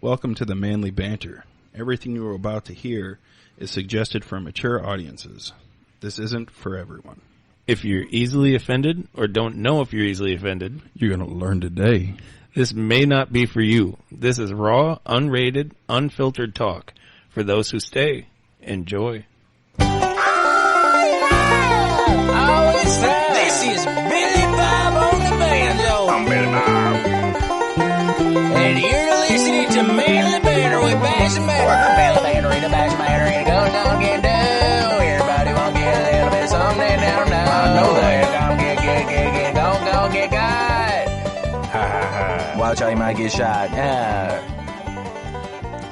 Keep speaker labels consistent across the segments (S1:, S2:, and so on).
S1: Welcome to the Manly Banter. Everything you are about to hear is suggested for mature audiences. This isn't for everyone.
S2: If you're easily offended or don't know if you're easily offended,
S1: You're going to learn today.
S2: this may not be for you. This is raw, unrated, unfiltered talk. For those who stay, enjoy.
S3: This is Billy Bob on the banjo.
S4: I'm Billy Bob.
S3: And you're listening to Manly Banter with Bash and Banter. Manly Banter in the Bash and Banter in the go get down. Everybody want to get a little bit of something down now. I know that. Go get got.
S4: Ha ha ha.
S3: Watch how you might get shot.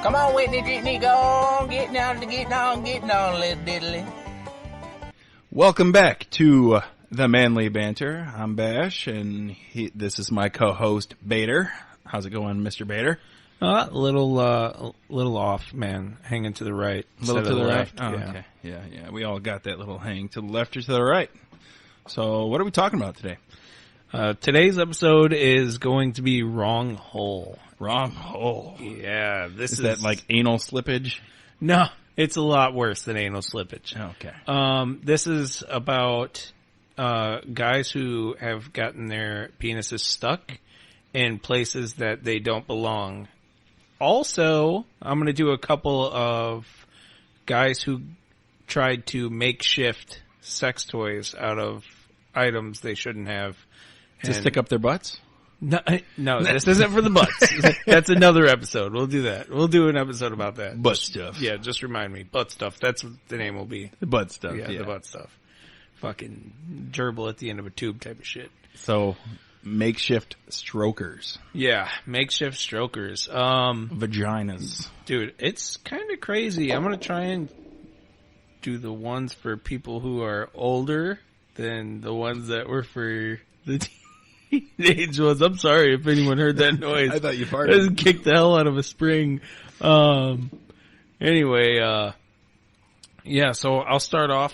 S3: Come on, Whitney, go on, getting on, little diddly.
S1: Welcome back to the Manly Banter. I'm Bash, and this is my co-host, Bader. How's it going, Mr. Bader?
S2: Little off, man. Hanging to the right.
S1: A little to the
S2: left.
S1: right? Oh,
S2: yeah.
S1: okay. Yeah. We all got that little hang to the left or to the right. So what are we talking about today?
S2: Today's episode is going to be Wrong Hole.
S1: Wrong hole.
S2: Yeah, this
S1: Is that like anal slippage?
S2: No, it's a lot worse than anal slippage.
S1: Okay.
S2: This is about guys who have gotten their penises stuck in places that they don't belong. Also, I'm going to do a couple of guys who tried to makeshift sex toys out of items they shouldn't have.
S1: To stick up their butts?
S2: No, this isn't for the butts. That's another episode. We'll do that. We'll do an episode about that.
S1: Butt stuff.
S2: Yeah, just remind me. Butt stuff. That's what the name will be.
S1: The butt stuff.
S2: Yeah, the butt stuff. Fucking gerbil at the end of a tube type of shit.
S1: So, makeshift strokers.
S2: Yeah, makeshift strokers.
S1: Vaginas.
S2: Dude, it's kind of crazy. I'm going to try and do the ones for people who are older than the ones that were for the teenage ones. I'm sorry if anyone heard that noise.
S1: I thought you
S2: I
S1: farted.
S2: just kicked the hell out of a spring. Anyway, yeah, so I'll start off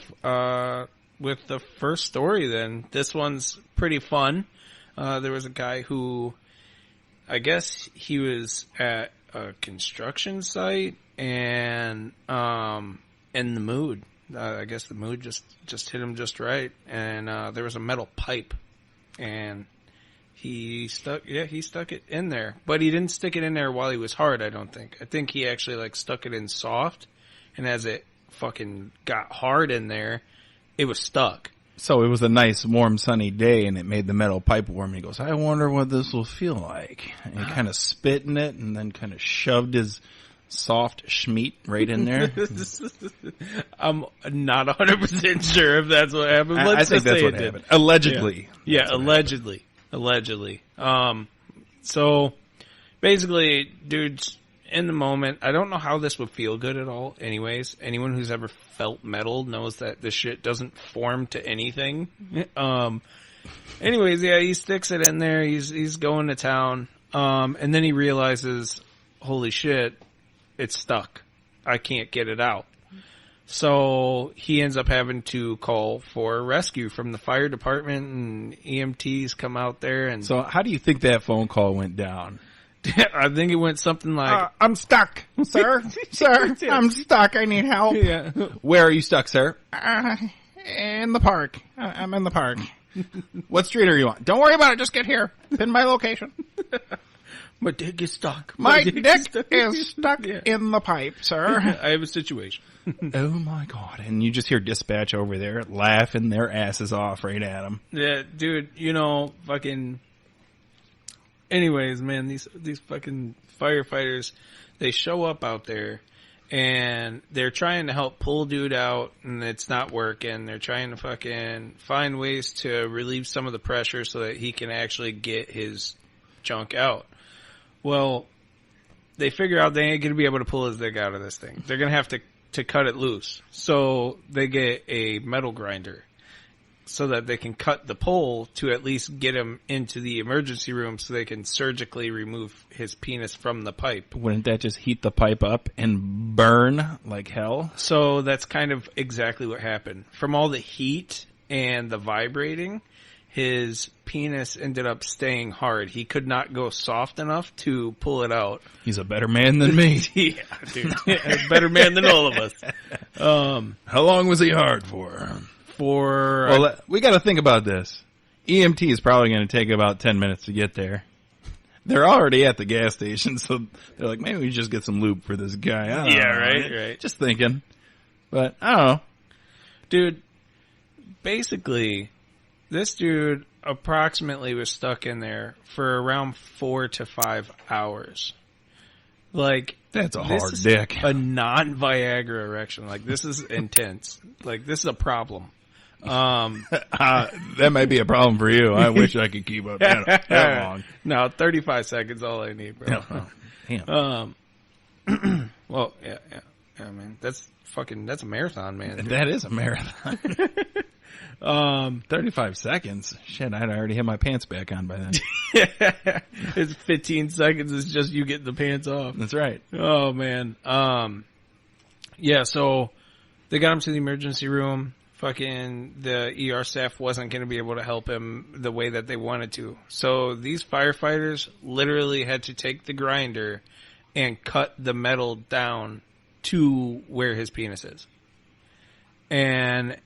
S2: with the first story then. This one's pretty fun. There was a guy who, I guess he was at a construction site and in the mood. I guess the mood just hit him just right. And there was a metal pipe. And he stuck it in there. But he didn't stick it in there while he was hard, I don't think. I think he actually stuck it in soft. And as it fucking got hard in there, it was stuck.
S1: So it was a nice, warm, sunny day, and it made the metal pipe warm. He goes, I wonder what this will feel like. And he kind of spit in it and then kind of shoved his soft schmeat right in there.
S2: I'm not 100% sure if that's what happened.
S1: I think that's what happened. Allegedly.
S2: Yeah, allegedly. So basically, dudes, in the moment, I don't know how this would feel good at all anyways. Anyone who's ever felt metal knows that this shit doesn't form to anything. Anyways, yeah, he sticks it in there. He's going to town. And then he realizes, holy shit, it's stuck. I can't get it out. So he ends up having to call for rescue from the fire department, and EMTs come out there. And
S1: So how do you think that phone call went down?
S2: I think it went something like,
S1: I'm stuck, sir. Sir, I'm stuck. I need help.
S2: yeah.
S1: Where are you stuck, sir?
S4: In the park. I'm in the park.
S1: What street are you on?
S4: Don't worry about it. Just get here. Pin my location.
S2: My dick is stuck.
S4: My dick is stuck
S2: Yeah.
S4: in the pipe, sir.
S2: I have a situation.
S1: Oh my God. And you just hear dispatch over there laughing their asses off right at him.
S2: Yeah, dude, fucking... Anyways, man, these fucking firefighters, they show up out there, and they're trying to help pull dude out, and it's not working. They're trying to fucking find ways to relieve some of the pressure so that he can actually get his junk out. Well, they figure out they ain't going to be able to pull his dick out of this thing. They're going to have to cut it loose. So they get a metal grinder so that they can cut the pole to at least get him into the emergency room so they can surgically remove his penis from the pipe.
S1: Wouldn't that just heat the pipe up and burn like hell?
S2: So that's kind of exactly what happened. From all the heat and the vibrating, his penis ended up staying hard. He could not go soft enough to pull it out.
S1: He's a better man than me.
S2: Yeah, dude. A better man than all of us.
S1: How long was he hard for?
S2: Well,
S1: We got to think about this. EMT is probably going to take about 10 minutes to get there. They're already at the gas station, so they're like, maybe we just get some lube for this guy. I don't know,
S2: right.
S1: Just thinking. But, I don't know.
S2: Dude, basically, this dude approximately was stuck in there for around 4 to 5 hours. Like,
S1: That's a
S2: this
S1: hard
S2: is
S1: dick.
S2: a non-Viagra erection. Like, this is intense. Like, this is a problem.
S1: That might be a problem for you. I wish I could keep up that long.
S2: No, 35 seconds all I need, bro.
S1: Damn.
S2: Well, yeah, man. That's a marathon, man.
S1: That is a marathon. 35 seconds. Shit, I'd already had my pants back on by then.
S2: It's 15 seconds. It's just you getting the pants off.
S1: That's right.
S2: Oh, man. Yeah, so they got him to the emergency room. Fucking the ER staff wasn't going to be able to help him the way that they wanted to. So these firefighters literally had to take the grinder and cut the metal down to where his penis is. And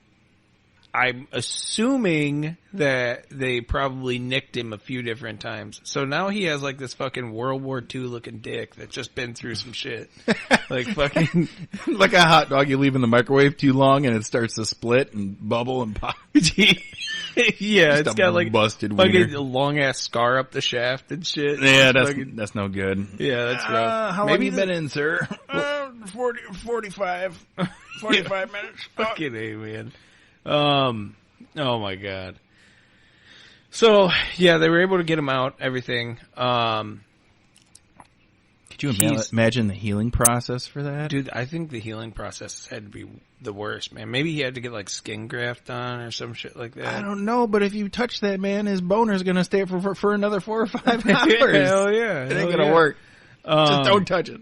S2: I'm assuming that they probably nicked him a few different times. So now he has like this fucking World War II looking dick that's just been through some shit. Like fucking...
S1: Like a hot dog you leave in the microwave too long and it starts to split and bubble and pop.
S2: Yeah,
S1: Just
S2: it's
S1: a
S2: got like
S1: busted
S2: fucking
S1: wiener.
S2: a long ass scar up the shaft and shit.
S1: Yeah,
S2: Fucking-
S1: that's no good.
S2: yeah, that's rough.
S1: How
S2: Maybe
S1: long you been in, sir? 45 minutes.
S2: Fucking A, man. Oh my god. So yeah, they were able to get him out. Everything.
S1: Could you imagine the healing process for that?
S2: Dude, I think the healing process had to be the worst, man. Maybe he had to get like skin graft on or some shit like that.
S1: I don't know, but if you touch that man, his boner's gonna stay for another 4 or 5 hours.
S2: Hell yeah,
S1: It ain't gonna work. Just don't touch it.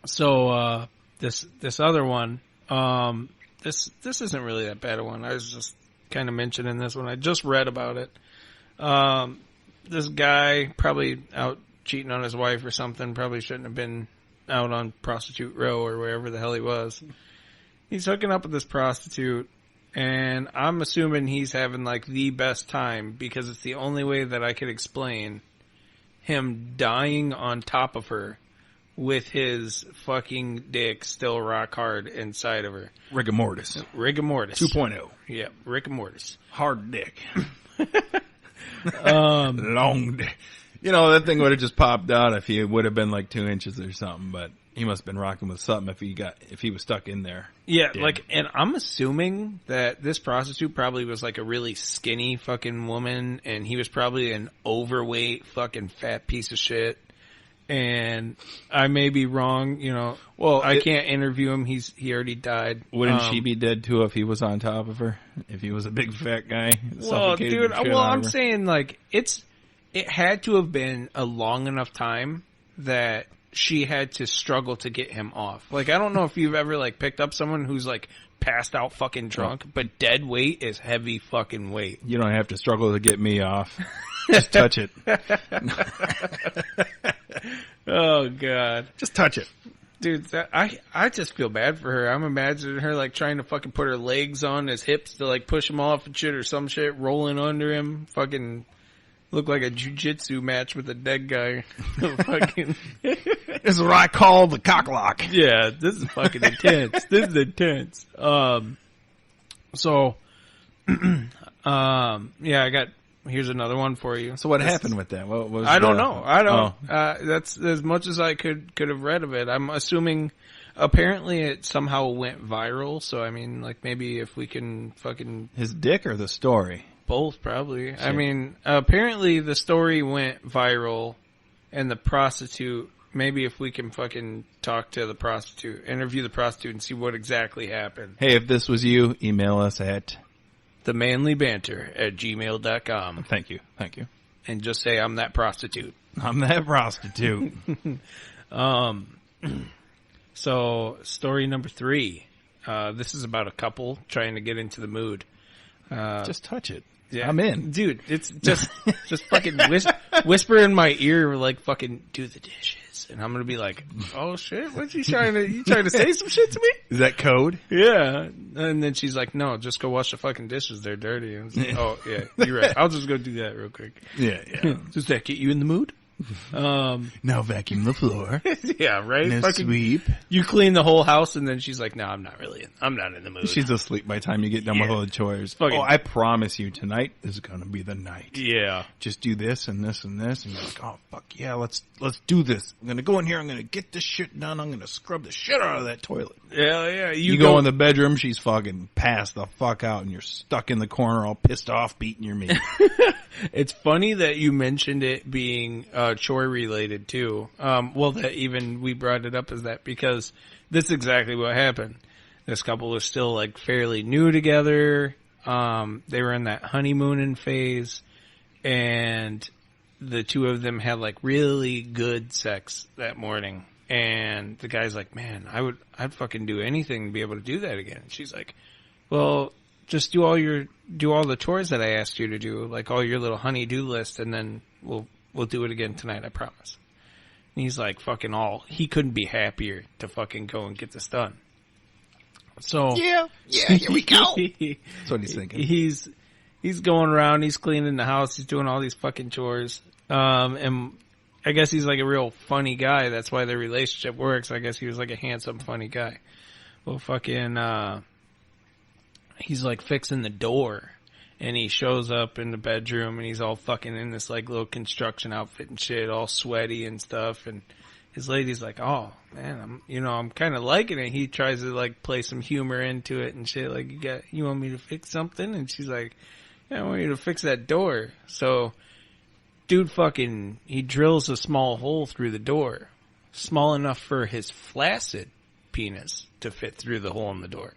S2: So this other one, this isn't really that bad a one. I was just kind of mentioning this one. I just read about it. This guy probably out cheating on his wife or something. Probably shouldn't have been out on Prostitute Row or wherever the hell he was. He's hooking up with this prostitute, and I'm assuming he's having like the best time because it's the only way that I could explain him dying on top of her with his fucking dick still rock hard inside of her.
S1: Rigor mortis.
S2: Rigor mortis.
S1: 2.0.
S2: Yeah, rigor mortis.
S1: Hard dick. Long dick. You know, that thing would have just popped out if he would have been like 2 inches or something, but he must have been rocking with something if he was stuck in there.
S2: Yeah,
S1: Dead.
S2: like, and I'm assuming that this prostitute probably was like a really skinny fucking woman, and he was probably an overweight fucking fat piece of shit. And I may be wrong, you know.
S1: Well,
S2: I can't interview him. He already died.
S1: Wouldn't she be dead too if he was on top of her? If he was a big fat guy?
S2: Well,
S1: suffocated
S2: dude,
S1: the shit
S2: well,
S1: out of
S2: I'm
S1: her?
S2: saying like it had to have been a long enough time that she had to struggle to get him off. Like, I don't know if you've ever like picked up someone who's like passed out fucking drunk, but dead weight is heavy fucking weight.
S1: You don't have to struggle to get me off. Just touch it.
S2: Oh god,
S1: Just touch it.
S2: dude, I just feel bad for her. I'm imagining her like trying to fucking put her legs on his hips to like push him off and shit or some shit, rolling under him, fucking look like a jiu-jitsu match with a dead guy. Fucking
S1: This is what I call the cocklock.
S2: yeah, this is fucking intense. This is intense. So yeah, here's another one for you.
S1: So what happened with that? What was
S2: I don't
S1: the-
S2: know. I don't.
S1: Oh.
S2: That's as much as I could have read of it. I'm assuming. Apparently, it somehow went viral. So I mean, like maybe if we can fucking
S1: His dick or the story?
S2: both, probably. I
S1: Shit.
S2: mean, apparently the story went viral, and the prostitute. Maybe if we can fucking talk to the prostitute, interview the prostitute, and see what exactly happened.
S1: Hey, if this was you, email us at...
S2: themanlybanter@gmail.com
S1: Thank you.
S2: and just say I'm that prostitute.
S1: I'm that prostitute.
S2: So story number 3. This is about a couple trying to get into the mood.
S1: Just touch it.
S2: Yeah.
S1: I'm in.
S2: Dude, it's just fucking whisper in my ear like fucking do the dishes. And I'm going to be like, oh shit, what you trying to say some shit to me?
S1: Is that code?
S2: Yeah. And then she's like, no, just go wash the fucking dishes. They're dirty. And like, oh yeah, you're right. I'll just go do that real quick.
S1: Yeah.
S2: Does that get you in the mood?
S1: Now vacuum the floor.
S2: Yeah, right?
S1: Now
S2: Fucking,
S1: sweep.
S2: you clean the whole house and then she's like, no, I'm not in the mood.
S1: She's asleep by the time you get done with all the chores.
S2: Fucking-
S1: Oh, I promise you, tonight is going to be the night.
S2: Yeah.
S1: Just do this and this and this, and you're like, oh fuck yeah, let's do this. I'm gonna go in here. I'm gonna get this shit done. I'm gonna scrub the shit out of that toilet.
S2: Yeah.
S1: You go in the bedroom. She's fucking passed the fuck out, and you're stuck in the corner, all pissed off, beating your meat.
S2: It's funny that you mentioned it being chore related too. Well, that even we brought it up as that because that's exactly what happened. This couple was still like fairly new together. They were in that honeymooning phase, and the two of them had like really good sex that morning. And the guy's like, "Man, I'd fucking do anything to be able to do that again." And she's like, "Well, just do all the chores that I asked you to do, like all your little honey-do list, and then we'll do it again tonight, I promise." And he's like he couldn't be happier to fucking go and get this done. So
S4: Yeah, here we go.
S1: That's what he's thinking.
S2: He's going around, he's cleaning the house, he's doing all these fucking chores. And I guess he's like a real funny guy. That's why their relationship works. I guess he was like a handsome, funny guy. Well, fucking, he's like fixing the door, and he shows up in the bedroom, and he's all fucking in this like little construction outfit and shit, all sweaty and stuff. And his lady's like, "Oh man, I'm kind of liking it." He tries to like play some humor into it and shit. Like, you want me to fix something? And she's like, "Yeah, I want you to fix that door." So, dude, he drills a small hole through the door, small enough for his flaccid penis to fit through the hole in the door.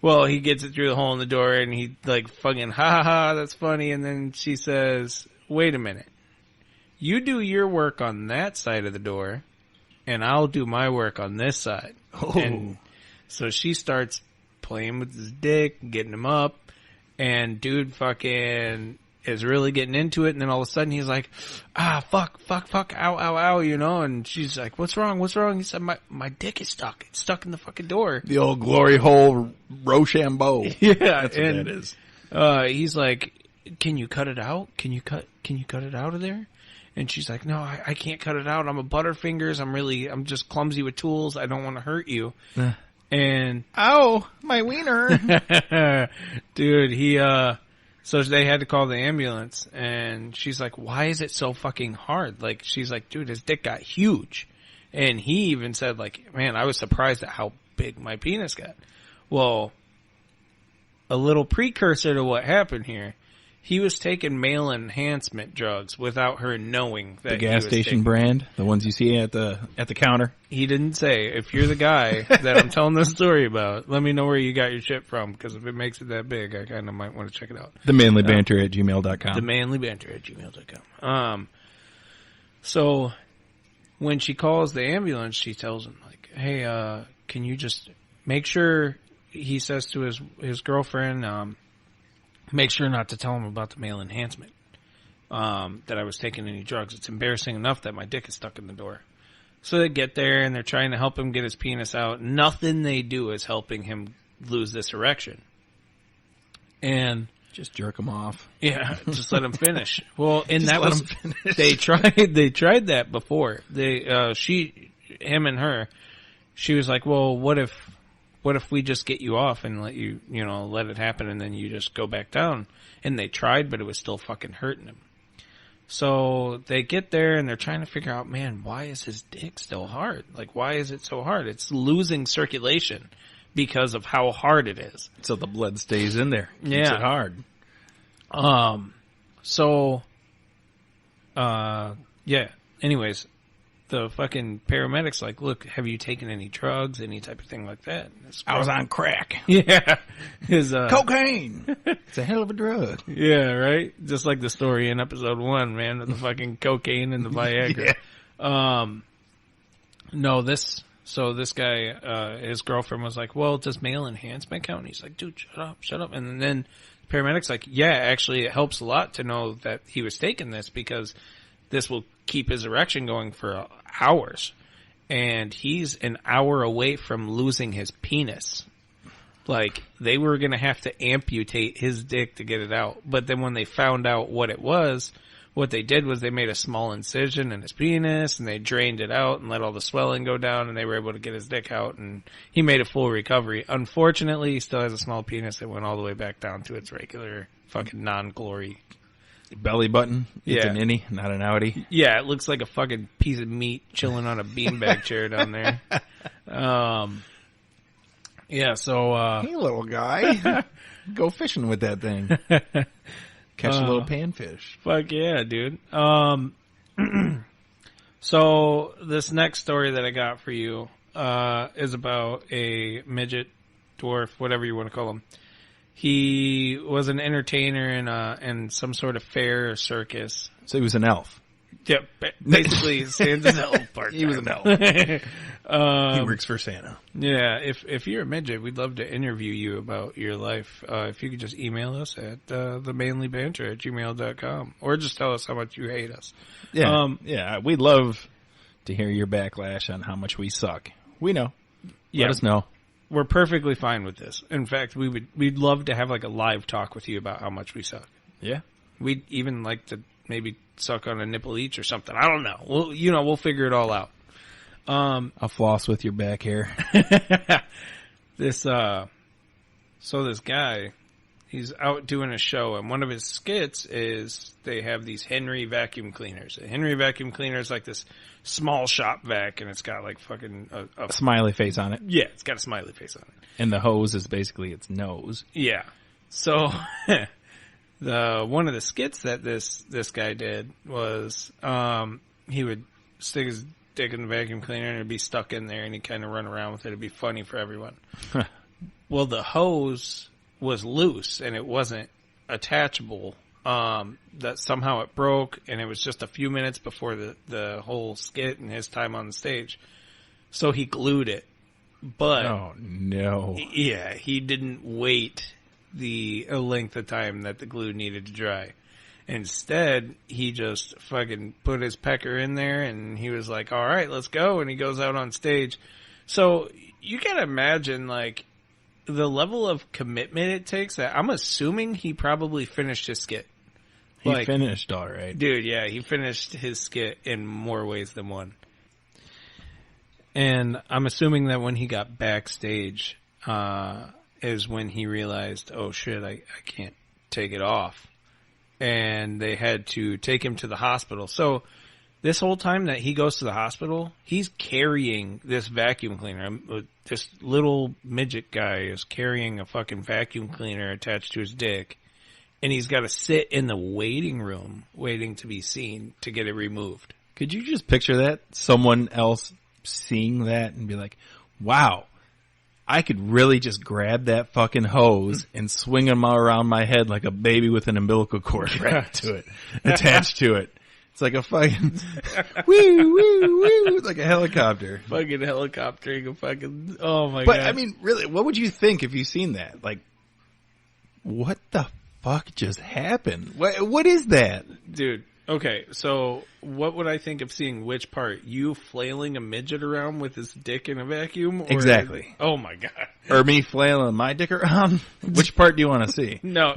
S2: Well, he gets it through the hole in the door, and he like fucking ha, that's funny. And then she says, "Wait a minute. You do your work on that side of the door, and I'll do my work on this side."
S1: Oh.
S2: And so she starts playing with his dick, getting him up, and dude fucking is really getting into it. And then all of a sudden he's like, fuck, ow, and she's like, what's wrong? He said, my dick is stuck. It's stuck in the fucking door.
S1: The old glory hole Rochambeau.
S2: Yeah.
S1: That's what that is.
S2: He's like, can you cut it out? Can you cut it out of there? And she's like, no, I can't cut it out. I'm a butterfingers. I'm just clumsy with tools. I don't want to hurt you. And
S4: Ow, my wiener.
S2: dude, so they had to call the ambulance, and she's like, why is it so fucking hard? Like, she's like, dude, his dick got huge. And he even said like, man, I was surprised at how big my penis got. Well, a little precursor to what happened here. He was taking male enhancement drugs without her knowing that
S1: The gas station brand, the ones you see at the counter.
S2: He didn't say. If you're the guy that I'm telling this story about, let me know where you got your shit from, because if it makes it that big, I kind of might want to check it out.
S1: TheManlyBanter@gmail.com.
S2: TheManlyBanter@gmail.com. So when she calls the ambulance, she tells him like, "Hey, can you just make sure?" He says to his girlfriend, make sure not to tell him about the male enhancement, that I was taking any drugs. It's embarrassing enough that my dick is stuck in the door. So they get there, and they're trying to help him get his penis out. Nothing they do is helping him lose this erection. And
S1: Just jerk him off.
S2: yeah, just let him finish. Well, and
S1: Just
S2: that
S1: let
S2: was,
S1: him finish.
S2: they tried that before. Him and her, she was like, well, what if we just get you off and let you, let it happen, and then you just go back down? And they tried, but it was still fucking hurting him. So they get there, and they're trying to figure out, man, why is his dick still hard? Like, why is it so hard? It's losing circulation because of how hard it is.
S1: So the blood stays in there. Keeps
S2: Yeah.
S1: it hard.
S2: Yeah. Anyways, the fucking paramedics like, look, have you taken any drugs, any type of thing like that?
S1: I was on crack.
S2: Yeah.
S1: Cocaine. It's a hell of a drug.
S2: Yeah, right? Just like the story in episode 1, man, with the fucking cocaine and the Viagra.
S1: Yeah.
S2: No, this So this guy, his girlfriend was like, well, does male enhancement count? And he's like, dude, shut up. And then the paramedic's like, yeah, actually it helps a lot to know that he was taking this because this will keep his erection going for hours. And he's an hour away from losing his penis. Like, they were going to have to amputate his dick to get it out. But then when they found out what it was, what they did was they made a small incision in his penis, and they drained it out and let all the swelling go down, and they were able to get his dick out, and he made a full recovery. Unfortunately, he still has a small penis that went all the way back down to its regular fucking non-glory
S1: Belly button. It's
S2: Yeah.
S1: an innie, not an outie.
S2: Yeah, it looks like a fucking piece of meat chilling on a beanbag chair down there. Yeah, so,
S1: Hey, little guy. Go fishing with that thing. Catch a little panfish.
S2: fuck yeah, dude. So this next story that I got for you, is about a midget, dwarf, whatever you want to call him. He was an entertainer in some sort of fair or circus.
S1: So he was an elf.
S2: Yep, basically Santa's elf part.
S1: He was an elf. He works for Santa.
S2: Yeah, if you're a midget, we'd love to interview you about your life. If you could just email us at themanlybanter@gmail.com, or just tell us how much you hate us.
S1: Yeah, yeah. We'd love to hear your backlash on how much we suck. We know. Let us know.
S2: We're perfectly fine with this. In fact, we'd love to have like a live talk with you about how much we suck.
S1: Yeah.
S2: We'd even like to maybe suck on a nipple each or something. I don't know. We'll figure it all out.
S1: I'll floss with your back hair.
S2: So this guy, he's out doing a show, and one of his skits is they have these Henry vacuum cleaners. A Henry vacuum cleaner is like this small shop vac, and it's got like fucking
S1: A smiley face on it.
S2: yeah, it's got a smiley face on it.
S1: And the hose is basically its nose.
S2: Yeah. So one of the skits that this guy did was he would stick his dick in the vacuum cleaner and it'd be stuck in there, and he'd kind of run around with it. It'd be funny for everyone. Well, the hose was loose and it wasn't attachable. That somehow it broke, and it was just a few minutes before the whole skit and his time on the stage. So he glued it. But
S1: Oh, no.
S2: yeah, he didn't wait the length of time that the glue needed to dry. Instead, he just fucking put his pecker in there, and he was like, all right, let's go. And he goes out on stage. So you can imagine, like, the level of commitment it takes. That I'm assuming he probably finished his skit.
S1: He finished all right.
S2: Dude, yeah, he finished his skit in more ways than one. And I'm assuming that when he got backstage, is when he realized, oh shit, I can't take it off. And they had to take him to the hospital. So this whole time that he goes to the hospital, he's carrying this vacuum cleaner. This little midget guy is carrying a fucking vacuum cleaner attached to his dick. And he's got to sit in the waiting room waiting to be seen to get it removed.
S1: Could you just picture that? Someone else seeing that and be like, wow, I could really just grab that fucking hose and swing them around my head like a baby with an umbilical cord attached to it. It's like a fucking woo, woo, woo. It's like a helicopter.
S2: Fucking helicoptering a fucking, oh my God.
S1: But I mean, really, what would you think if you seen that? Like, what the fuck just happened? What is that?
S2: Dude, okay, so what would I think of seeing which part? You flailing a midget around with his dick in a vacuum? Or
S1: Exactly.
S2: Oh my God.
S1: Or me flailing my dick around? Which part do you want to see?
S2: No.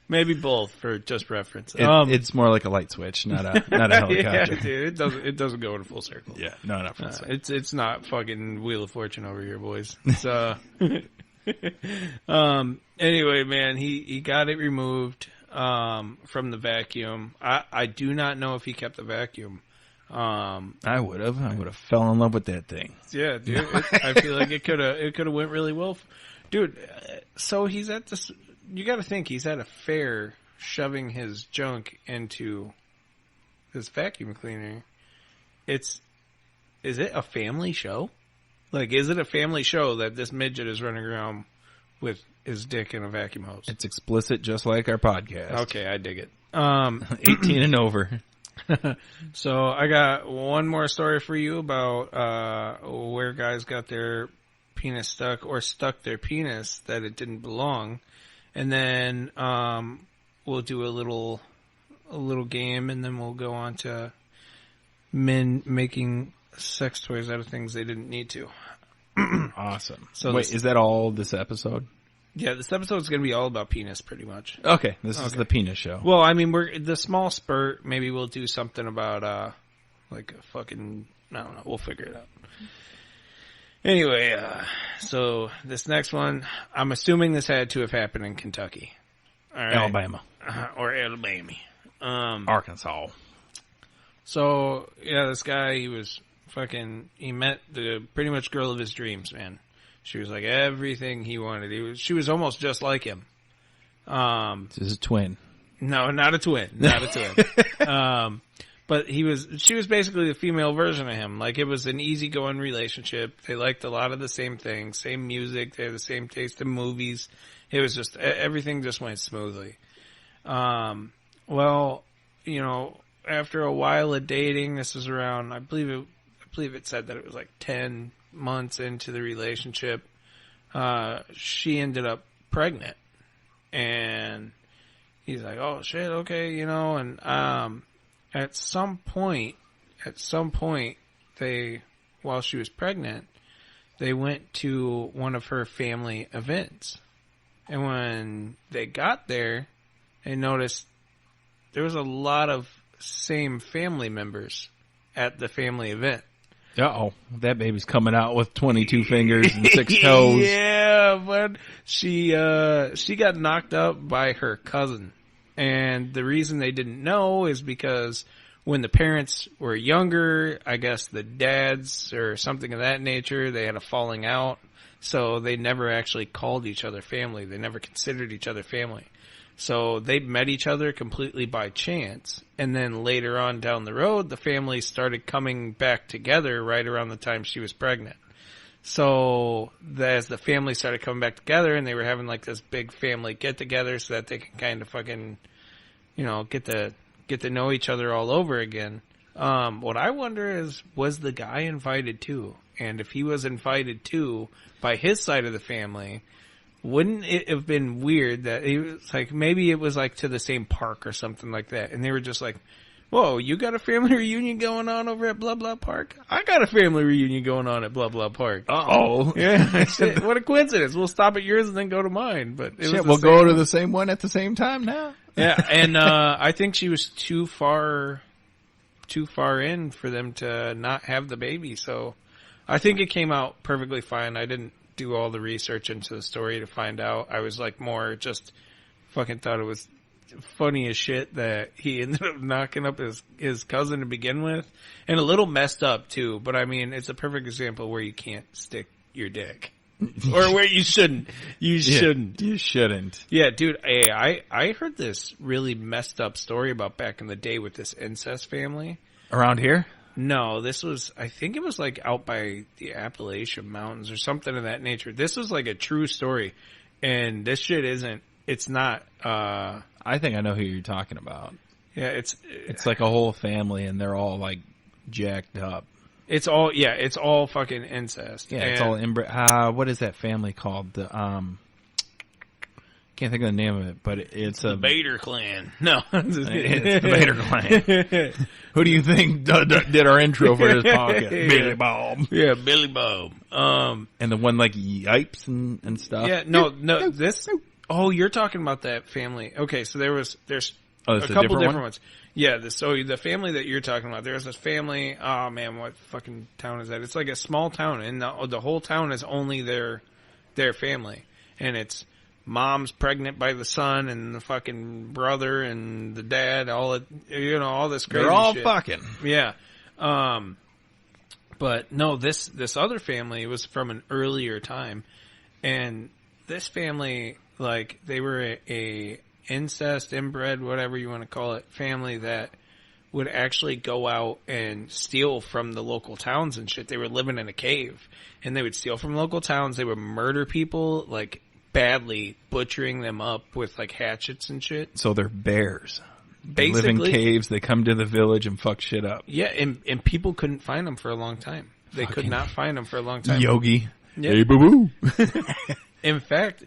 S2: Maybe both for just reference.
S1: It's more like a light switch, not a helicopter.
S2: Yeah, dude, it doesn't go in a full circle.
S1: Yeah, no, not full circle.
S2: It's not fucking Wheel of Fortune over here, boys. It's anyway, man, he got it removed from the vacuum. I do not know if he kept the vacuum.
S1: I would have fell in love with that thing.
S2: Yeah, dude. I feel like it could have went really well, dude. So he's at this. You got to think he's at a fair, shoving his junk into this vacuum cleaner. Is it a family show? Like, is it a family show that this midget is running around with his dick in a vacuum hose?
S1: It's explicit, just like our podcast.
S2: Okay, I dig it.
S1: 18 and over.
S2: So I got one more story for you about where guys got their penis stuck or stuck their penis that it didn't belong, and then we'll do a little game, and then we'll go on to men making sex toys out of things they didn't need to.
S1: Awesome.
S2: So
S1: wait, is that all this episode?
S2: Yeah, this episode is going to be all about penis, pretty much.
S1: Okay, this is the penis show.
S2: Well, I mean, we're the small spurt. Maybe we'll do something about like a fucking, I don't know. We'll figure it out. Anyway, so this next one, I'm assuming this had to have happened in Kentucky, all right?
S1: Alabama.
S2: Or Alabama,
S1: Arkansas.
S2: So yeah, this guy, he met the pretty much girl of his dreams, man. She was like everything he wanted. She was almost just like him.
S1: This is a twin.
S2: No, not a twin. Not a twin. But she was basically the female version of him. Like, it was an easygoing relationship. They liked a lot of the same things, same music. They had the same taste in movies. It was just, everything just went smoothly. Well, you know, after a while of dating, this was around, I believe it said that it was like 10 months into the relationship, she ended up pregnant, and he's like, oh shit, okay, you know, and at some point while she was pregnant, they went to one of her family events, and when they got there, they noticed there was a lot of same family members at the family event.
S1: Uh-oh, that baby's coming out with 22 fingers and 6 toes.
S2: Yeah, but she got knocked up by her cousin. And the reason they didn't know is because when the parents were younger, I guess the dads or something of that nature, they had a falling out. So they never actually called each other family. They never considered each other family. So they met each other completely by chance. And then later on down the road, the family started coming back together right around the time she was pregnant. So as the family started coming back together, and they were having like this big family get together so that they can kind of fucking, you know, get to know each other all over again. What I wonder is, was the guy invited too? And if he was invited too by his side of the family, wouldn't it have been weird that it was like, maybe it was like to the same park or something like that, and they were just like, whoa, you got a family reunion going on over at blah blah park? I got a family reunion going on at blah blah park.
S1: Uh-oh.
S2: Yeah, shit, what a coincidence. We'll stop at yours and then go to mine. But it
S1: Shit,
S2: was
S1: we'll go to the same one at the same time now.
S2: Yeah, and I think she was too far in for them to not have the baby, so I think it came out perfectly fine. I didn't do all the research into the story to find out. I was like more just fucking thought it was funny as shit that he ended up knocking up his cousin to begin with, and a little messed up too, but I mean, it's a perfect example where you can't stick your dick. Or where you shouldn't. You shouldn't. Yeah, dude, I heard this really messed up story about back in the day with this incest family.
S1: Around here?
S2: No, I think it was like out by the Appalachian Mountains or something of that nature. This was like a true story, and this shit it's not,
S1: I think I know who you're talking about.
S2: Yeah,
S1: it's like a whole family, and they're all like jacked up.
S2: It's all fucking incest.
S1: Yeah, it's all inbred. What is that family called? The can't think of the name of it, but it's
S2: the Bader clan. No,
S1: it's the Bader clan. Who do you think did our intro for this podcast? Billy Bob.
S2: Yeah, Billy Bob.
S1: And the one like yipes and stuff.
S2: Yeah, no. This. Oh, you're talking about that family. Okay, so there's a couple different ones. Yeah, so the family that you're talking about, there's this family. Oh man, what fucking town is that? It's like a small town, and the whole town is only their family, and it's mom's pregnant by the son, and the fucking brother and the dad, all this crazy.
S1: They're all
S2: shit.
S1: fucking.
S2: Yeah. But no, this other family was from an earlier time, and this family, like, they were a incest, inbred, whatever you want to call it, family that would actually go out and steal from the local towns and shit. They were living in a cave, and they would steal from local towns. They would murder people, like, badly, butchering them up with, like, hatchets and shit.
S1: So they're bears. They live in
S2: basically,
S1: caves. They come to the village and fuck shit up.
S2: yeah, and people couldn't find them for a long time. They could not find them for a long time.
S1: Yogi.
S2: Yeah.
S1: Hey, boo-boo.
S2: In fact,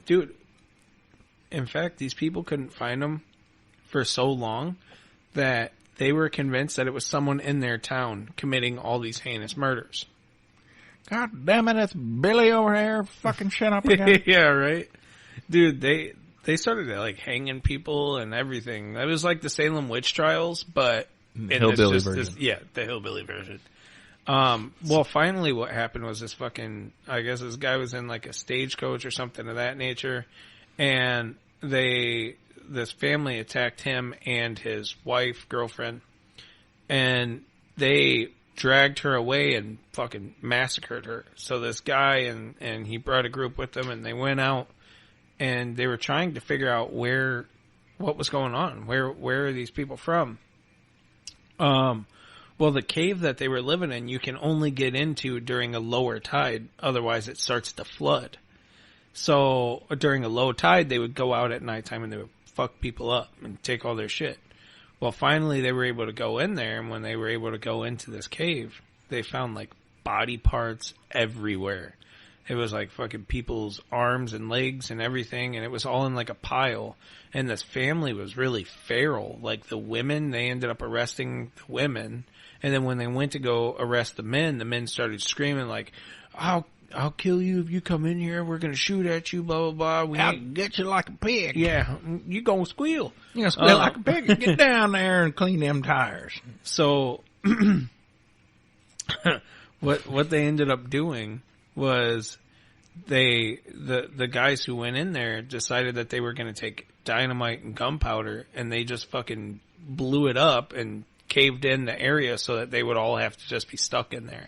S2: these people couldn't find them for so long that they were convinced that it was someone in their town committing all these heinous murders.
S4: God damn it, it's Billy over there fucking shit up again.
S2: Yeah, right? Dude, they started like hanging people and everything. That was like the Salem witch trials, but
S1: Hillbilly version.
S2: The hillbilly version. Well, finally what happened was I guess this guy was in like a stagecoach or something of that nature, and this family attacked him and his wife, girlfriend, and they dragged her away and fucking massacred her. So this guy and he brought a group with them, and they went out and they were trying to figure out what was going on. Where are these people from? Well, the cave that they were living in, you can only get into during a lower tide. Otherwise, it starts to flood. So during a low tide, they would go out at nighttime and they would fuck people up and take all their shit. Well, finally, they were able to go in there. And when they were able to go into this cave, they found like body parts everywhere. It was like fucking people's arms and legs and everything. And it was all in like a pile. And this family was really feral. Like the women, they ended up arresting the women. And then when they went to go arrest the men started screaming like, I'll kill you if you come in here. We're going to shoot at you, blah, blah, blah.
S4: I'll get you like a pig.
S2: Yeah, you going to squeal.
S4: You gonna squeal like a pig. Get down there and clean them tires.
S2: So what they ended up doing was the guys who went in there decided that they were going to take dynamite and gunpowder, and they just fucking blew it up and caved in the area so that they would all have to just be stuck in there.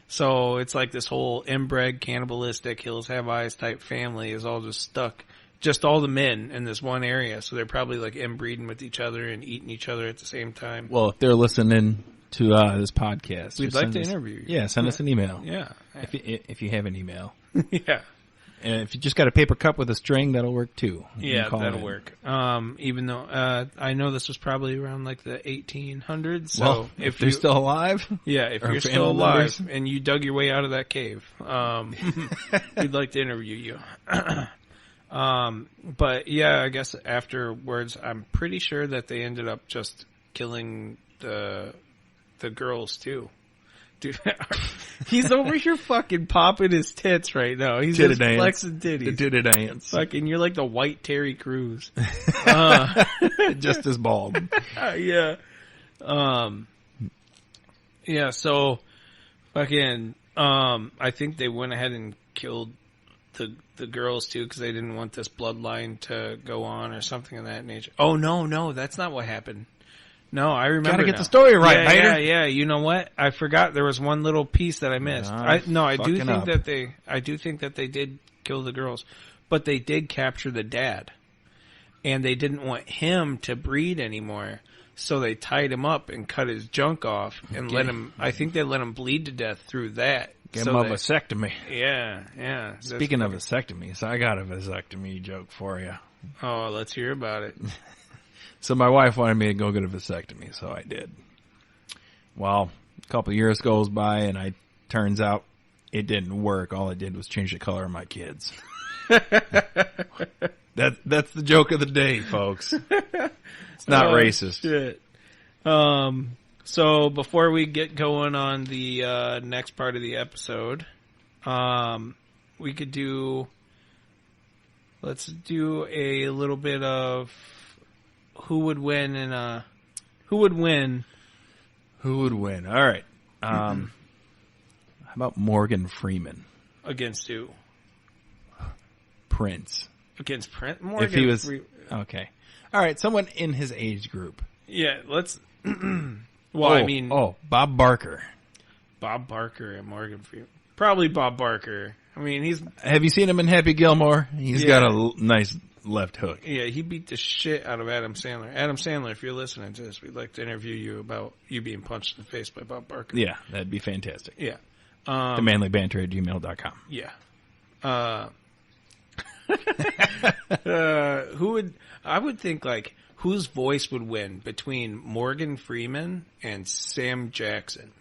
S2: So it's like this whole inbred, cannibalistic, Hills Have Eyes type family is all just stuck, just all the men in this one area. So they're probably like inbreeding with each other and eating each other at the same time.
S1: Well, if they're listening to this podcast,
S2: We'd like to interview you.
S1: Yeah, send us an email.
S2: Yeah.
S1: If you have an email.
S2: Yeah.
S1: And if you just got a paper cup with a string, that'll work too.
S2: Yeah, that'll work. Even though I know this was probably around like the 1800s. So
S1: well, if they're still alive,
S2: yeah, if
S1: or
S2: you're still alive
S1: members.
S2: and you dug your way out of that cave, we'd like to interview you. But yeah, I guess afterwards, I'm pretty sure that they ended up just killing the girls too. Dude, he's over here fucking popping his tits right now. He's just flexing titties.
S1: The titty dance.
S2: Fucking, you're like the white Terry Crews.
S1: Just as bald.
S2: Yeah. Yeah, so fucking, I think they went ahead and killed the girls too because they didn't want this bloodline to go on or something of that nature. Oh, no, that's not what happened. No, I remember.
S1: Gotta get the story right, Banter.
S2: Yeah. You know what? I forgot there was one little piece that I missed. I do think that they did kill the girls, but they did capture the dad, and they didn't want him to breed anymore, so they tied him up and cut his junk off and let him. I think they let him bleed to death through that.
S1: Give him a vasectomy.
S2: Yeah.
S1: Speaking of vasectomies, I got a vasectomy joke for you.
S2: Oh, let's hear about it.
S1: So my wife wanted me to go get a vasectomy, so I did. Well, a couple of years goes by, and turns out it didn't work. All it did was change the color of my kids. That's the joke of the day, folks. It's not racist.
S2: Shit. So before we get going on the next part of the episode, we could let's do a little bit of who would win and who would win.
S1: Who would win? All right. How about Morgan Freeman
S2: Against who?
S1: Prince?
S2: Against Prince? Morgan
S1: If he was okay. All right, someone in his age group.
S2: Yeah, let's. I mean,
S1: Bob Barker.
S2: Bob Barker and Morgan Freeman. Probably Bob Barker. I mean, he's.
S1: Have you seen him in Happy Gilmore? He's got a nice left hook.
S2: Yeah, he beat the shit out of Adam Sandler. Adam Sandler, if you're listening to this, we'd like to interview you about you being punched in the face by Bob Barker.
S1: Yeah, that'd be fantastic.
S2: Yeah.
S1: themanlybanter@gmail.com.
S2: Yeah. I would think like, whose voice would win between Morgan Freeman and Sam Jackson?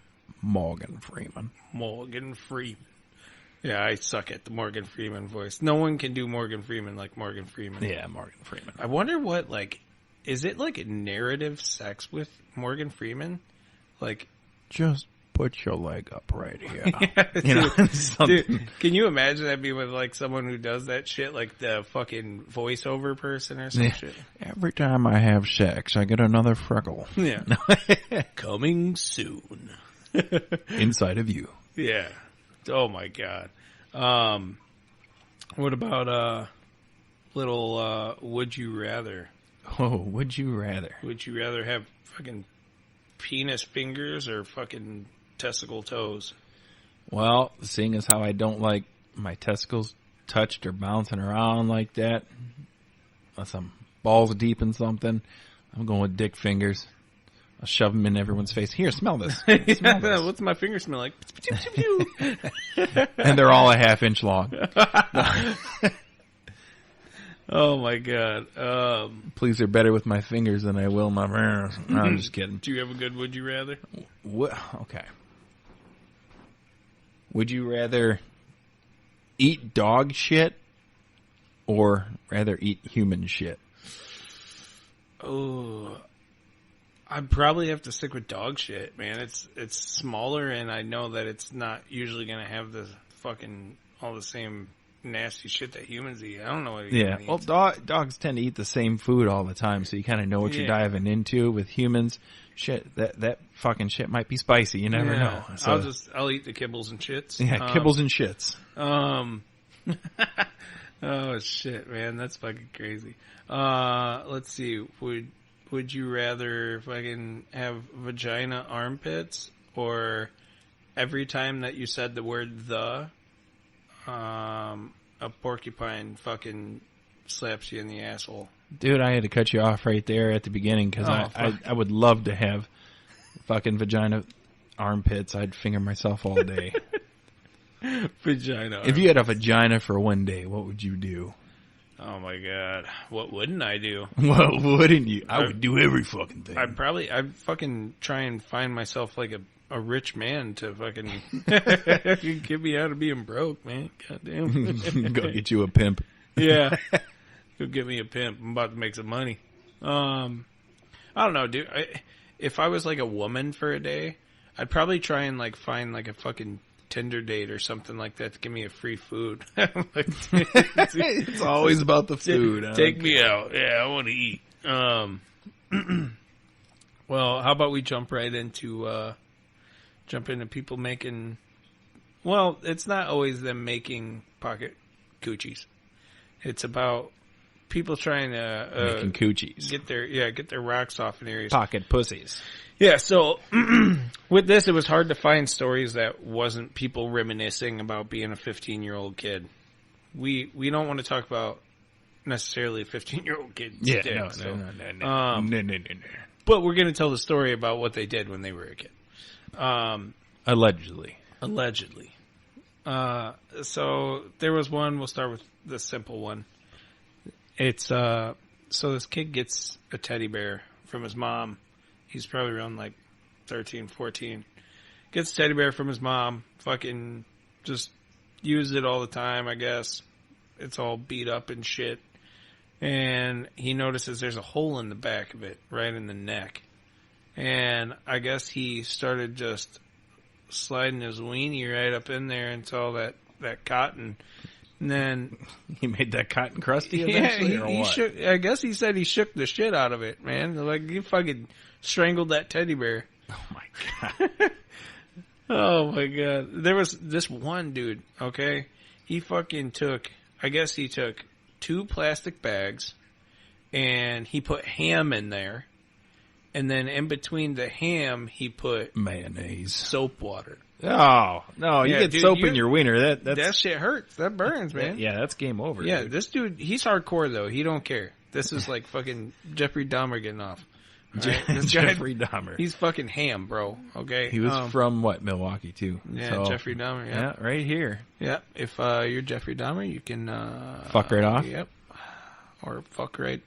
S1: Morgan Freeman.
S2: Morgan Freeman. Yeah, I suck at the Morgan Freeman voice. No one can do Morgan Freeman like Morgan Freeman.
S1: Yeah, Morgan Freeman.
S2: I wonder what, like, is it like a narrative sex with Morgan Freeman? Like,
S1: Just put your leg up right here.
S2: dude,
S1: something.
S2: dude, can you imagine that being with like someone who does that shit, like the fucking voiceover person or some shit?
S1: Every time I have sex, I get another freckle.
S2: Yeah. Coming soon.
S1: Inside of you.
S2: Yeah. Oh my god. What about little would you rather?
S1: Oh, would you rather?
S2: Would you rather have fucking penis fingers or fucking testicle toes?
S1: Well, seeing as how I don't like my testicles touched or bouncing around like that, unless I'm balls deep in something, I'm going with dick fingers. I'll shove them in everyone's face. Here, smell this. Smell this.
S2: What's my finger smell like?
S1: And they're all a half-inch long.
S2: Oh my god.
S1: Please, they're better with my fingers than I will my... No, I'm just kidding.
S2: Do you have a good would you rather?
S1: Okay. Would you rather eat dog shit or rather eat human shit?
S2: Oh, I'd probably have to stick with dog shit, man. It's smaller, and I know that it's not usually going to have the fucking all the same nasty shit that humans eat. I don't know what
S1: Yeah, well, dogs tend to eat the same food all the time, so you kind of know what you're diving into. With humans, shit, that fucking shit might be spicy. You never know. So,
S2: I'll eat the kibbles and shits.
S1: Yeah, kibbles and shits.
S2: Oh shit, man, that's fucking crazy. Let's see. Would you rather fucking have vagina armpits, or every time that you said the word the, a porcupine fucking slaps you in the asshole?
S1: Dude, I had to cut you off right there at the beginning because I would love to have fucking vagina armpits. I'd finger myself all day.
S2: Vagina armpits.
S1: If you had a vagina for one day, what would you do?
S2: Oh my god. What wouldn't I do?
S1: What wouldn't you? I would do every fucking thing.
S2: I'd fucking try and find myself like a rich man to fucking get me out of being broke, man. Goddamn.
S1: Go get you a pimp.
S2: Yeah. Go get me a pimp. I'm about to make some money. I don't know, dude. If I was like a woman for a day, I'd probably try and like find like a fucking Tinder date or something like that to give me a free food.
S1: It's always about the food.
S2: Take me out. Yeah, I want to eat. Well, how about we jump into people making... Well, it's not always them making pocket coochies. It's about people trying to...
S1: making coochies.
S2: Get their rocks off in areas.
S1: Pocket pussies.
S2: Yeah, so with this, it was hard to find stories that wasn't people reminiscing about being a 15-year-old kid. We don't want to talk about necessarily a 15-year-old kid's dick. No. But we're going to tell the story about what they did when they were a kid.
S1: Allegedly.
S2: So there was one. We'll start with the simple one. It's so this kid gets a teddy bear from his mom. He's probably around like 13, 14. Gets a teddy bear from his mom. Fucking just uses it all the time, I guess. It's all beat up and shit. And he notices there's a hole in the back of it, right in the neck. And I guess he started just sliding his weenie right up in there until that cotton. And then
S1: he made that cotton crusty eventually, or what?
S2: Shook, I guess he said he shook the shit out of it, man. Like, he fucking strangled that teddy bear.
S1: Oh, my God.
S2: Oh, my God. There was this one dude, okay? He took 2 plastic bags, and he put ham in there. And then in between the ham, he put
S1: mayonnaise,
S2: soap water.
S1: Oh, no, you get soap in your wiener.
S2: That shit hurts. That burns, man.
S1: Yeah, that's game over.
S2: Yeah,
S1: dude.
S2: This dude, he's hardcore, though. He don't care. This is like fucking Jeffrey Dahmer getting off. Right?
S1: Jeffrey Dahmer.
S2: He's fucking ham, bro. Okay?
S1: He was from, Milwaukee, too.
S2: Yeah,
S1: so,
S2: Jeffrey Dahmer, yeah.
S1: Yeah, right here.
S2: Yeah, if you're Jeffrey Dahmer, you can...
S1: fuck right off?
S2: Yep. Or fuck right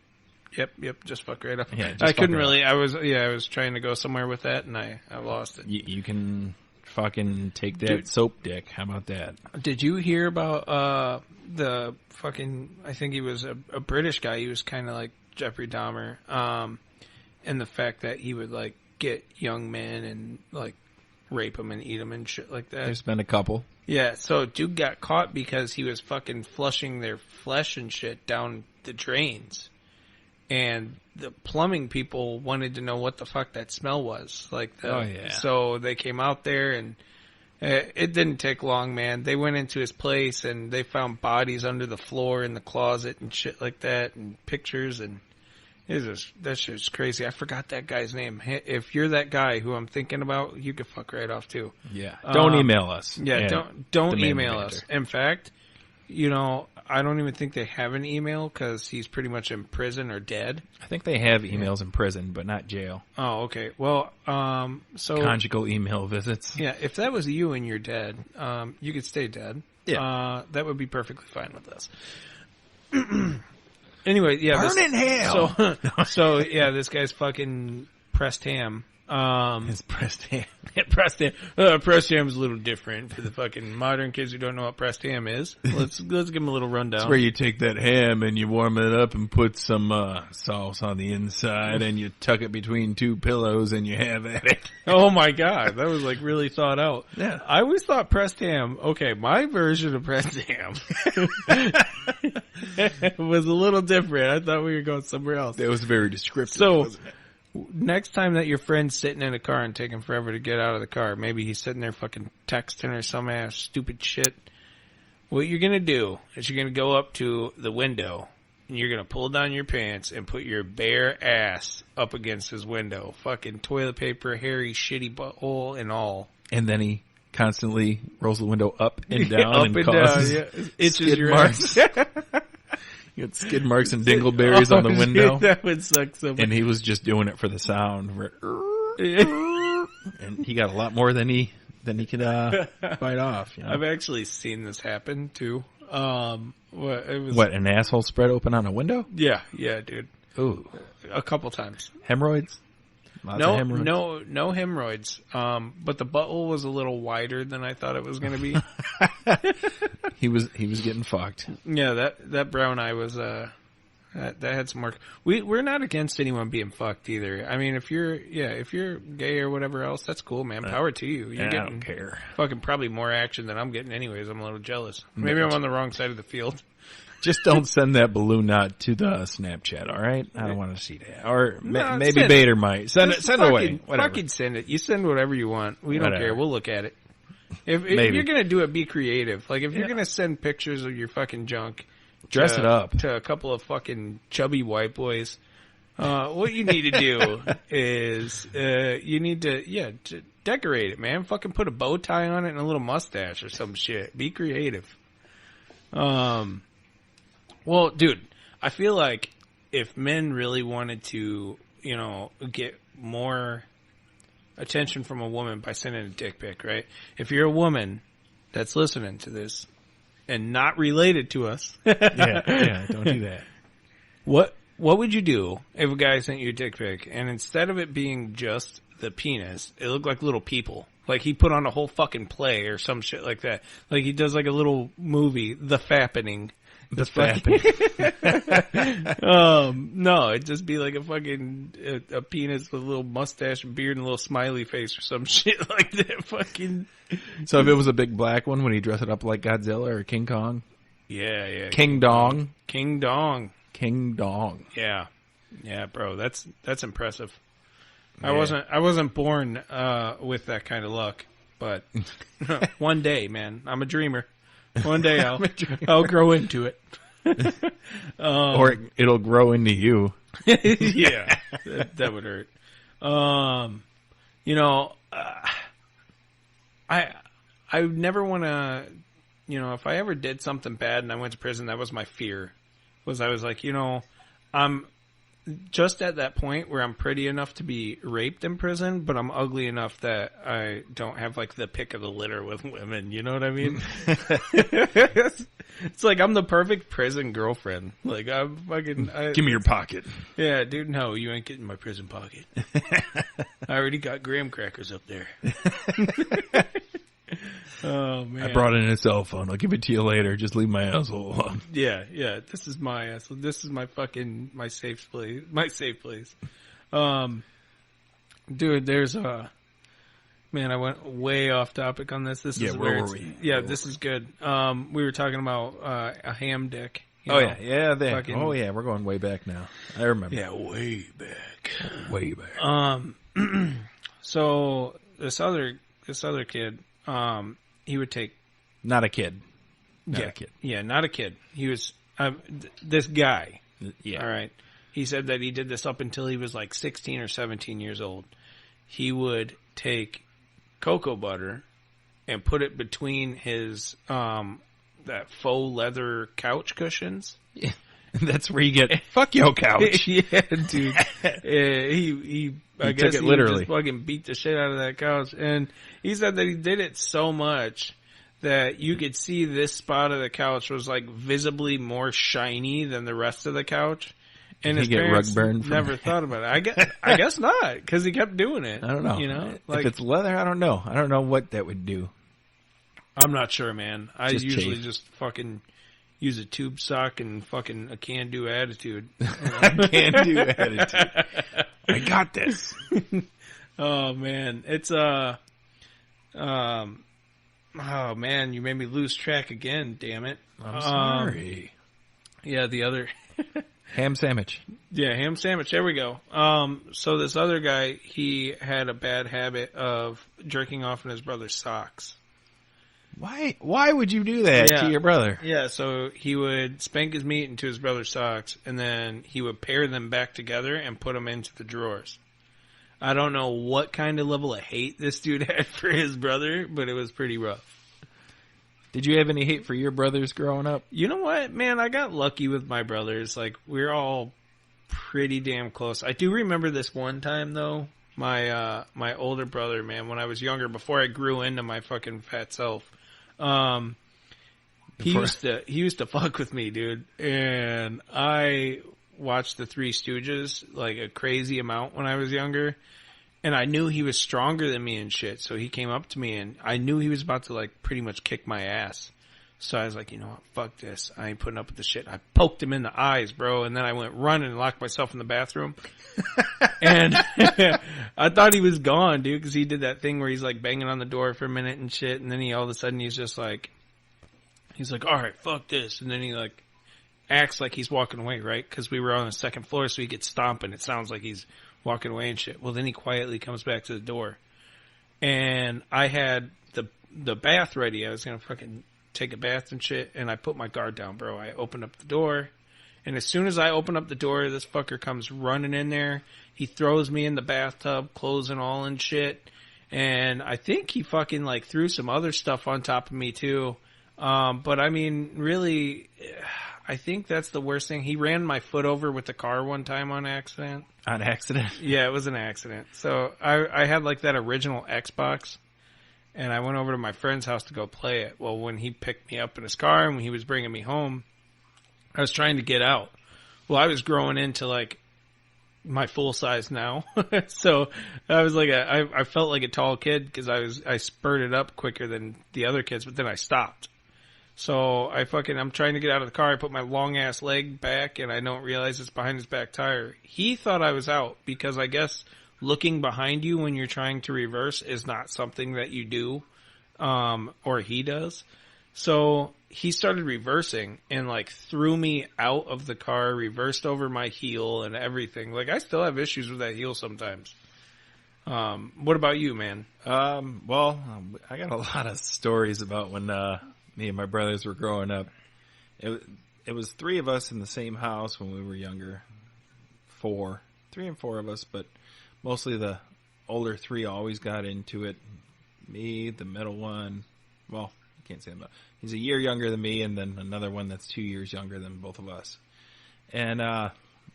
S2: Yep. Just fuck right up.
S1: Yeah, just
S2: I
S1: fuck
S2: couldn't
S1: right
S2: really. I was trying to go somewhere with that, and I lost it.
S1: You can fucking take that
S2: Dude.
S1: soap dick. How about that?
S2: Did you hear about the fucking? I think he was a British guy. He was kind of like Jeffrey Dahmer, and the fact that he would like get young men and like rape them and eat them and shit like that.
S1: There's been a couple.
S2: Yeah, so dude got caught because he was fucking flushing their flesh and shit down the drains. And the plumbing people wanted to know what the fuck that smell was. So they came out there and it didn't take long, man. They went into his place and they found bodies under the floor in the closet and shit like that and pictures and that shit's crazy. I forgot that guy's name. If you're that guy who I'm thinking about, you could fuck right off too.
S1: Yeah. Don't email us.
S2: Yeah, don't email us. In fact, I don't even think they have an email because he's pretty much in prison or dead.
S1: I think they have emails in prison, but not jail.
S2: Oh, okay. Well, so
S1: Conjugal email visits.
S2: yeah, if that was you and you're dead, you could stay dead.
S1: Yeah.
S2: That would be perfectly fine with us. Anyway, yeah.
S1: Burn in hell.
S2: So yeah, this guy's fucking pressed ham.
S1: His pressed ham.
S2: Pressed ham. Pressed ham is a little different for the fucking modern kids who don't know what pressed ham is. Let's give them a little rundown.
S1: It's where you take that ham and you warm it up and put some sauce on the inside and you tuck it between two pillows and you have at it.
S2: Oh my god, that was like really thought out.
S1: Yeah.
S2: I always thought pressed ham, okay, my version of pressed ham was a little different. I thought we were going somewhere else.
S1: That was very descriptive.
S2: So,
S1: wasn't it?
S2: Next time that your friend's sitting in a car and taking forever to get out of the car, maybe he's sitting there fucking texting or some ass stupid shit. What you're gonna do is you're gonna go up to the window and you're gonna pull down your pants and put your bare ass up against his window. Fucking toilet paper, hairy, shitty butthole and all.
S1: And then he constantly rolls the window up and down
S2: up
S1: and
S2: and
S1: causes
S2: down, yeah. Itches
S1: skid
S2: your
S1: marks.
S2: ass.
S1: You got skid marks and dingleberries on the window.
S2: That would suck so much.
S1: And he was just doing it for the sound. And he got a lot more than he could bite off. You know?
S2: I've actually seen this happen too. What
S1: an asshole spread open on a window?
S2: Yeah, dude.
S1: Ooh,
S2: A couple times.
S1: Hemorrhoids? Lots of hemorrhoids?
S2: No hemorrhoids. But the butthole was a little wider than I thought it was going to be.
S1: He was getting fucked.
S2: Yeah, that brown eye was that had some work. We're not against anyone being fucked either. I mean, if you're gay or whatever else, that's cool, man. Power to you. You're
S1: I
S2: getting
S1: don't care.
S2: fucking probably more action than I'm getting anyways. I'm a little jealous. Maybe I'm on the wrong side of the field.
S1: Just don't send that balloon knot to the Snapchat, all right? I don't want to see that. Or
S2: No,
S1: maybe
S2: send
S1: Bader might. Send it away. Whatever.
S2: Fucking send it. You send whatever you want. We don't
S1: Whatever.
S2: care. We'll look at it. If
S1: Maybe.
S2: you're going to do it, be creative. Like, if you're going to send pictures of your fucking junk.
S1: Dress it up.
S2: To a couple of fucking chubby white boys. What you need to do is, you need to decorate it, man. Fucking put a bow tie on it and a little mustache or some shit. Be creative. Well, dude, I feel like if men really wanted to, get more attention from a woman by sending a dick pic, right? If you're a woman that's listening to this and not related to us,
S1: yeah, don't do that.
S2: what would you do if a guy sent you a dick pic and instead of it being just the penis, it looked like little people? Like he put on a whole fucking play or some shit like that. Like he does like a little movie, The Fappening.
S1: The fapping.
S2: No, it'd just be like a fucking a penis with a little mustache and beard and a little smiley face or some shit like that. Fucking.
S1: So if it was a big black one, would he dress it up like Godzilla or King Kong?
S2: Yeah.
S1: King Dong.
S2: King Dong.
S1: King Dong.
S2: Yeah, bro. That's impressive.
S1: Yeah.
S2: I wasn't born with that kind of luck, but one day, man, I'm a dreamer. One day I'll grow into it.
S1: Or it'll grow into you.
S2: Yeah, that would hurt. I never want to, if I ever did something bad and I went to prison, that was my fear. I was like, just at that point where I'm pretty enough to be raped in prison, but I'm ugly enough that I don't have like the pick of the litter with women. You know what I mean? It's like I'm the perfect prison girlfriend. Like I'm fucking.
S1: Give me your pocket.
S2: Yeah, dude. No, you ain't getting my prison pocket. I already got graham crackers up there. Oh man!
S1: I brought in a cell phone. I'll give it to you later. Just leave my asshole alone.
S2: Yeah. This is my asshole. This is my fucking my safe place. My safe place. Dude, there's a man. I went way off topic on this. This is
S1: where were we?
S2: Yeah, this is good. We were talking about a ham dick.
S1: Oh yeah. We're going way back now. I remember.
S2: Yeah, way back.
S1: Way back.
S2: So this other kid, he would take.
S1: Not a kid. Not a kid.
S2: Yeah, not a kid. He was this guy.
S1: Yeah.
S2: All right. He said that he did this up until he was like 16 or 17 years old. He would take cocoa butter and put it between his that faux leather couch cushions.
S1: Yeah. That's where you get fuck your couch.
S2: Yeah, dude. I guess
S1: took it
S2: he
S1: literally.
S2: just fucking beat the shit out of that couch. And he said that he did it so much that you could see this spot of the couch was like visibly more shiny than the rest of the couch. And his parents
S1: rug burn
S2: never thought about it. I guess not, because he kept doing it.
S1: I don't know.
S2: You know,
S1: if it's leather, I don't know. I don't know what that would do.
S2: I'm not sure, man. I
S1: Just
S2: usually
S1: chafe.
S2: just fucking use a tube sock and fucking a can-do attitude.
S1: Can-do attitude. I got this.
S2: Oh man, it's oh man, you made me lose track again. Damn it!
S1: I'm sorry.
S2: Yeah, the other.
S1: Ham sandwich.
S2: Yeah, ham sandwich. There we go. So this other guy, he had a bad habit of jerking off in his brother's socks.
S1: Why? Why would you do that to your brother?
S2: Yeah, so he would spank his meat into his brother's socks, and then he would pair them back together and put them into the drawers. I don't know what kind of level of hate this dude had for his brother, but it was pretty rough.
S1: Did you have any hate for your brothers growing up?
S2: You know what, man? I got lucky with my brothers. Like, we're all pretty damn close. I do remember this one time, though. My older brother, man, when I was younger, before I grew into my fucking fat self, he used to fuck with me, dude. And I watched the Three Stooges like a crazy amount when I was younger. And I knew he was stronger than me and shit. So he came up to me and I knew he was about to like pretty much kick my ass. So I was like, you know what? Fuck this. I ain't putting up with this shit. I poked him in the eyes, bro. And then I went running and locked myself in the bathroom. And I thought he was gone, dude, because he did that thing where he's like banging on the door for a minute and shit. And then he all of a sudden he's like, all right, fuck this. And then he like acts like he's walking away, right? Because we were on the second floor, so he gets stomping. It sounds like he's walking away and shit. Well, then he quietly comes back to the door. And I had the bath ready. I was going to fucking take a bath and shit. And I put my guard down, bro. I opened up the door. And as soon as I open up the door, this fucker comes running in there. He throws me in the bathtub, clothes and all and shit. And I think he fucking like threw some other stuff on top of me too. But I mean, really, I think that's the worst thing. He ran my foot over with the car one time on accident.
S1: On accident?
S2: Yeah, it was an accident. So I had like that original Xbox, and I went over to my friend's house to go play it. Well, when he picked me up in his car and when he was bringing me home, I was trying to get out. Well, I was growing into like my full size now. So I was like I felt like a tall kid because I spurted up quicker than the other kids, but then I stopped. So I'm trying to get out of the car. I put my long ass leg back and I don't realize it's behind his back tire. He thought I was out because I guess looking behind you when you're trying to reverse is not something that you do. Or he does. So he started reversing and like threw me out of the car, reversed over my heel and everything. Like I still have issues with that heel sometimes. What about you, man?
S1: Well, I got a lot of stories about when, me and my brothers were growing up. It was three of us in the same house when we were younger. 3 and 4 of us, but mostly the older three always got into it. Me, the middle one, well, I can't say that. He's a year younger than me, and then another one that's 2 years younger than both of us. And,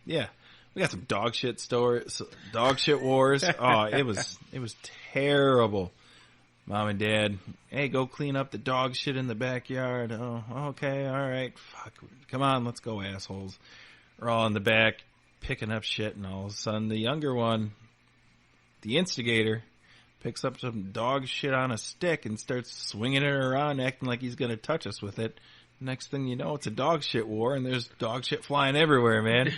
S1: yeah, We got some dog shit stories, dog shit wars. Oh, it was terrible. Mom and Dad, hey, go clean up the dog shit in the backyard. Oh, okay, all right. Fuck, come on, let's go, assholes. We're all in the back picking up shit, and all of a sudden the younger one, the instigator, picks up some dog shit on a stick and starts swinging it around, acting like he's going to touch us with it. Next thing you know, it's a dog shit war, and there's dog shit flying everywhere, man.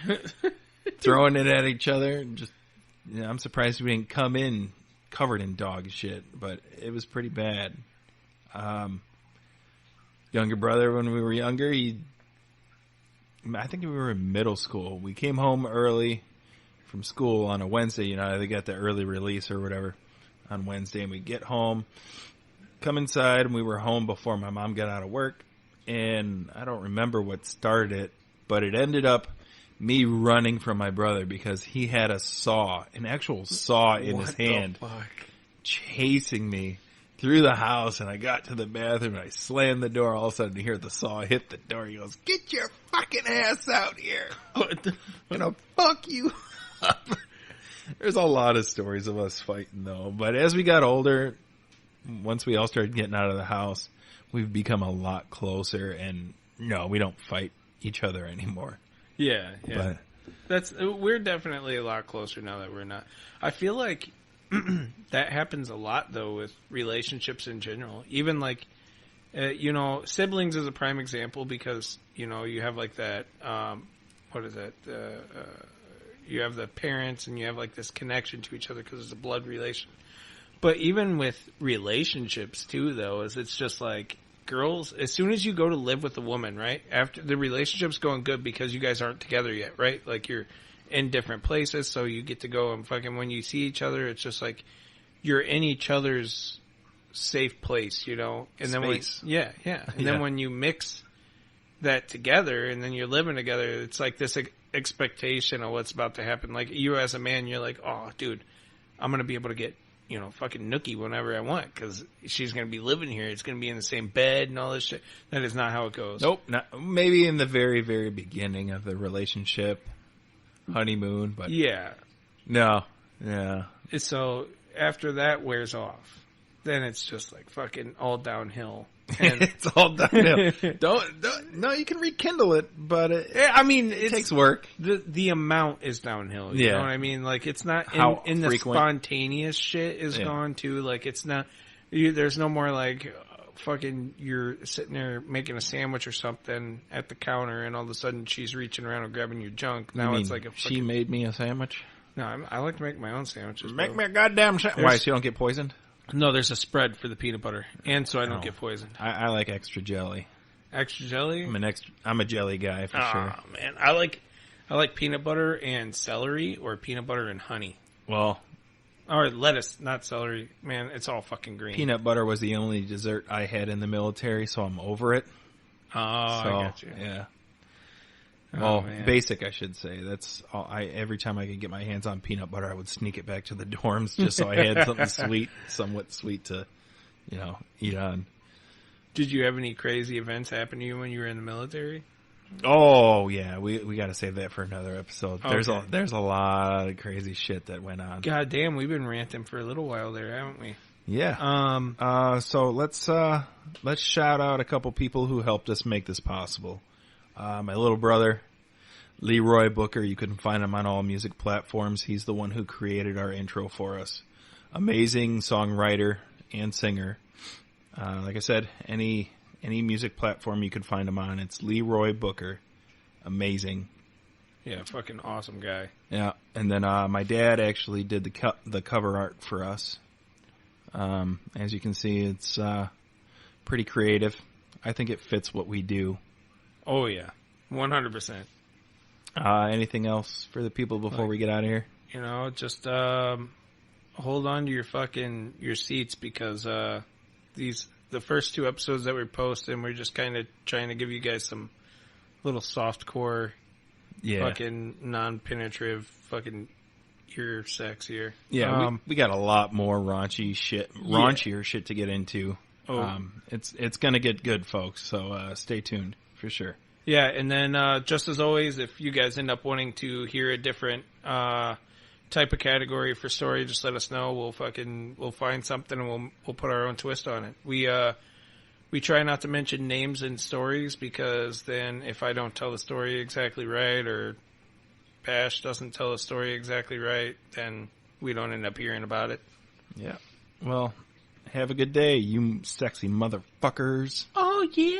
S1: Throwing it at each other. And just, I'm surprised we didn't come in covered in dog shit, but it was pretty bad. Younger brother, when we were younger, I think we were in middle school. We came home early from school on a Wednesday. They got the early release or whatever on Wednesday, and we get home, come inside, and we were home before my mom got out of work. And I don't remember what started it, but it ended up me running from my brother because he had an actual saw in his hand, chasing me through the house. And I got to the bathroom and I slammed the door. All of a sudden, you hear the saw hit the door. He goes, "Get your fucking ass out here! I'm gonna fuck you up." There's a lot of stories of us fighting, though. But as we got older, once we all started getting out of the house, we've become a lot closer, and no, we don't fight each other anymore.
S2: Yeah.
S1: But
S2: we're definitely a lot closer now that we're not. I feel like that happens a lot though with relationships in general. Even like, siblings is a prime example because you have like that. What is that? You have the parents, and you have like this connection to each other because it's a blood relation. But even with relationships too, though, it's just like girls, as soon as you go to live with a woman, right? After the relationship's going good because you guys aren't together yet, right? Like you're in different places, so you get to go and fucking when you see each other, it's just like you're in each other's safe place, And then
S1: Space.
S2: Then when you mix that together and then you're living together, it's like this expectation of what's about to happen. Like you as a man, you're like, oh, dude, I'm going to be able to get fucking nookie whenever I want because she's going to be living here. It's going to be in the same bed and all this shit. That is not how it goes.
S1: Nope. Maybe in the very, very beginning of the relationship, honeymoon, but
S2: yeah.
S1: No. Yeah.
S2: So after that wears off, then it's just like fucking all downhill. And
S1: it's all downhill. No, you can rekindle it, but it takes work.
S2: The amount is downhill. You know what I mean? Like it's not in the spontaneous shit is gone too. Like it's not. There's no more like fucking. You're sitting there making a sandwich or something at the counter, and all of a sudden she's reaching around and grabbing your junk. Now it's like
S1: she made me a sandwich.
S2: No, I like to make my own sandwiches.
S1: Make me a goddamn sandwich. Why? So you don't get poisoned?
S2: No, there's a spread for the peanut butter, and so I don't get poisoned.
S1: I like extra jelly.
S2: Extra jelly?
S1: I'm a jelly guy for sure.
S2: Oh man, I like peanut butter and celery, or peanut butter and honey.
S1: Well,
S2: or lettuce, not celery. Man, it's all fucking green.
S1: Peanut butter was the only dessert I had in the military, so I'm over it.
S2: Oh, I got you.
S1: Yeah.
S2: Well,
S1: basic, I should say. That's all. Every time I could get my hands on peanut butter, I would sneak it back to the dorms just so I had something somewhat sweet to, eat on.
S2: Did you have any crazy events happen to you when you were in the military?
S1: Oh yeah, we got to save that for another episode.
S2: Okay.
S1: There's a lot of crazy shit that went on.
S2: God damn, we've been ranting for a little while there, haven't we?
S1: Yeah. So let's shout out a couple people who helped us make this possible. My little brother, Leroy Booker. You can find him on all music platforms. He's the one who created our intro for us. Amazing songwriter and singer. Like I said, any music platform you can find him on, it's Leroy Booker. Amazing.
S2: Yeah, fucking awesome guy.
S1: Yeah, and then my dad actually did the cover art for us. As you can see, it's pretty creative. I think it fits what we do.
S2: Oh, yeah. 100%.
S1: Anything else for the people before we get out of here?
S2: Just hold on to your seats because the first two episodes that we're posting, we're just kind of trying to give you guys some little softcore, fucking non-penetrative fucking ear sex here.
S1: Yeah, we got a lot more raunchier shit to get into. It's going to get good, folks, so stay tuned. For sure.
S2: Yeah, and then just as always, if you guys end up wanting to hear a different type of category for story, just let us know. We'll find something and we'll put our own twist on it. We try not to mention names in stories because then if I don't tell the story exactly right or Bash doesn't tell the story exactly right, then we don't end up hearing about it.
S1: Yeah. Well, have a good day, you sexy motherfuckers.
S2: Oh, yeah.